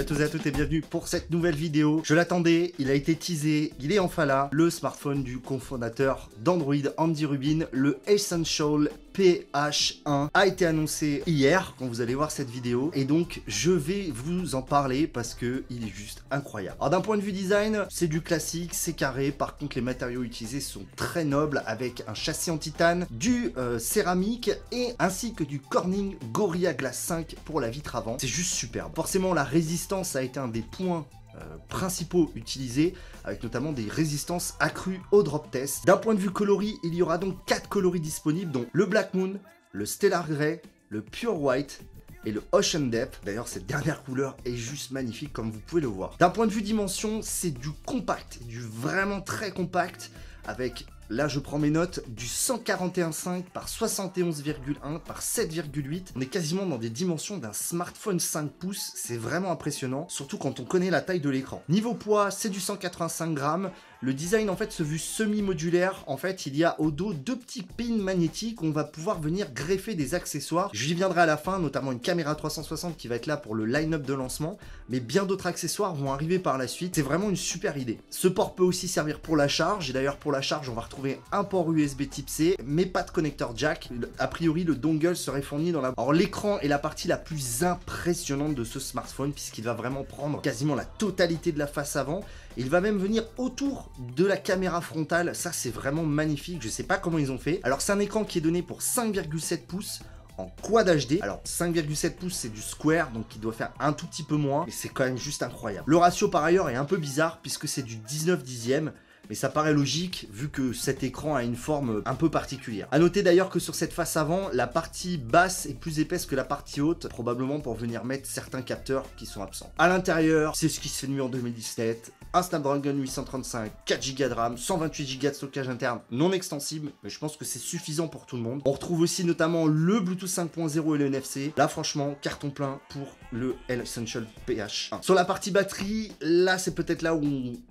tous et à toutes et bienvenue pour cette nouvelle vidéo. Je l'attendais, il a été teasé, il est enfin là. Le smartphone du cofondateur d'Android, Andy Rubin, le Essential PH1 a été annoncé hier quand vous allez voir cette vidéo. Et donc je vais vous en parler parce que il est juste incroyable. Alors d'un point de vue design, c'est du classique, c'est carré. Par contre les matériaux utilisés sont très nobles avec un châssis en titane, du céramique et ainsi que du Corning Gorilla Glass 5 pour la vitre avant. C'est juste superbe. Forcément la résistance a été un des points principaux utilisés, avec notamment des résistances accrues au drop test. D'un point de vue coloris, il y aura donc 4 coloris disponibles, dont le Black Moon, le Stellar Grey, le Pure White et le Ocean Depth. D'ailleurs cette dernière couleur est juste magnifique comme vous pouvez le voir. D'un point de vue dimension, c'est du compact, du vraiment très compact, avec, là je prends mes notes, du 141.5 par 71,1 par 7,8. On est quasiment dans des dimensions d'un smartphone 5 pouces, c'est vraiment impressionnant, surtout quand on connaît la taille de l'écran. Niveau poids, c'est du 185 grammes. Le design en fait se veut semi-modulaire. En fait, il y a au dos 2 petits pins magnétiques où on va pouvoir venir greffer des accessoires. J'y viendrai à la fin, notamment une caméra 360 qui va être là pour le line-up de lancement, mais bien d'autres accessoires vont arriver par la suite. C'est vraiment une super idée. Ce port peut aussi servir pour la charge, et d'ailleurs pour la charge, on va retrouver un port USB type C, mais pas de connecteur jack. A priori, le dongle serait fourni dans la... Alors l'écran est la partie la plus impressionnante de ce smartphone, puisqu'il va vraiment prendre quasiment la totalité de la face avant. Il va même venir autour de la caméra frontale, ça c'est vraiment magnifique, je sais pas comment ils ont fait. Alors c'est un écran qui est donné pour 5,7 pouces en Quad HD. Alors 5,7 pouces c'est du square, donc il doit faire un tout petit peu moins, mais c'est quand même juste incroyable. Le ratio par ailleurs est un peu bizarre puisque c'est du 19 dixième. Mais ça paraît logique vu que cet écran a une forme un peu particulière. A noter d'ailleurs que sur cette face avant, la partie basse est plus épaisse que la partie haute, probablement pour venir mettre certains capteurs qui sont absents. À l'intérieur, c'est ce qui se fait de mieux en 2017. Un Snapdragon 835, 4 Go de RAM, 128 Go de stockage interne non extensible, mais je pense que c'est suffisant pour tout le monde. On retrouve aussi notamment le Bluetooth 5.0 et le NFC. Là franchement, carton plein pour le Essential PH1. Sur la partie batterie, là c'est peut-être là où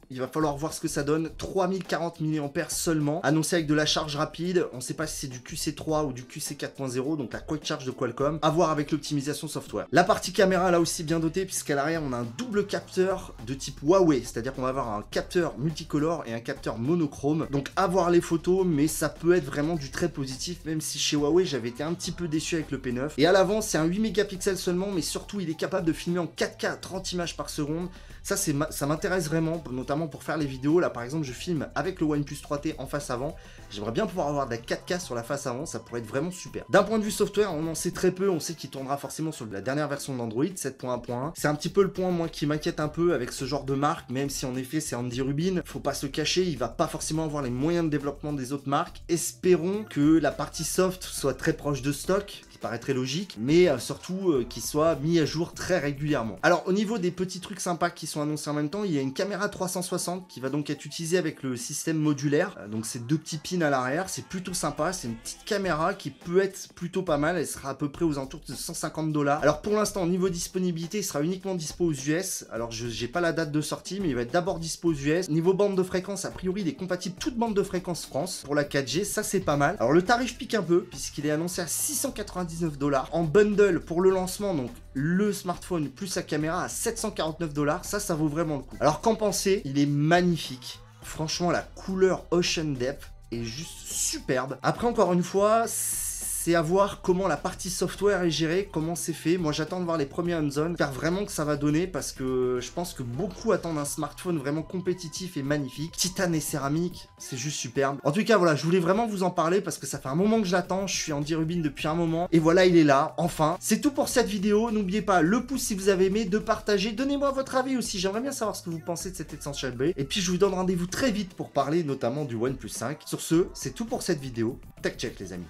il va falloir voir ce que ça donne. 3040 mAh seulement, annoncé avec de la charge rapide. On ne sait pas si c'est du QC3 ou du QC 4.0, donc la Quick Charge de Qualcomm. À voir avec l'optimisation software. La partie caméra là aussi bien dotée, puisqu'à l'arrière on a un double capteur de type Huawei, c'est-à-dire qu'on va avoir un capteur multicolore et un capteur monochrome. Donc à voir les photos, mais ça peut être vraiment du très positif, même si chez Huawei j'avais été un petit peu déçu avec le P9. Et à l'avant c'est un 8 mégapixels seulement, mais surtout il est capable de filmer en 4K à 30 images par seconde. Ça m'intéresse vraiment, notamment pour faire les vidéos. Là par exemple je filme avec le OnePlus 3T en face avant. J'aimerais bien pouvoir avoir de la 4K sur la face avant, ça pourrait être vraiment super. D'un point de vue software, on en sait très peu, on sait qu'il tournera forcément sur la dernière version d'Android, 7.1.1. C'est un petit peu le point moi qui m'inquiète un peu avec ce genre de marque, même si en effet c'est Andy Rubin, faut pas se cacher, il va pas forcément avoir les moyens de développement des autres marques. Espérons que la partie soft soit très proche de stock, qui paraît très logique, mais surtout qu'il soit mis à jour très régulièrement. Alors au niveau des petits trucs sympas qui sont annoncés en même temps, il y a une caméra 360 qui va donc être utilisée avec le système modulaire, donc c'est 2 petits pins à l'arrière, c'est plutôt sympa, c'est une petite caméra qui peut être plutôt pas mal, elle sera à peu près aux alentours de 150 $. Alors pour l'instant au niveau disponibilité, il sera uniquement dispo aux US, alors j'ai pas la date de sortie, mais il va être d'abord dispo aux US. Niveau bande de fréquence, a priori il est compatible toute bande de fréquence France pour la 4G, ça c'est pas mal. Alors le tarif pique un peu puisqu'il est annoncé à 699 $, en bundle pour le lancement, donc le smartphone plus sa caméra à 749 $, ça vaut vraiment le coup. Alors qu'en pensez? Il est magnifique, franchement la couleur Ocean Depth est juste superbe. Après encore une fois, c'est à voir comment la partie software est gérée, comment c'est fait. Moi j'attends de voir les premiers hands-on, car vraiment que ça va donner, parce que je pense que beaucoup attendent un smartphone vraiment compétitif et magnifique. Titane et céramique, c'est juste superbe. En tout cas voilà, je voulais vraiment vous en parler parce que ça fait un moment que je l'attends, je suis Andy Rubin depuis un moment, et voilà il est là, enfin. C'est tout pour cette vidéo, n'oubliez pas le pouce si vous avez aimé, de partager, donnez-moi votre avis aussi, j'aimerais bien savoir ce que vous pensez de cet Essential B. Et puis je vous donne rendez-vous très vite pour parler notamment du OnePlus 5. Sur ce, c'est tout pour cette vidéo, tech check les amis.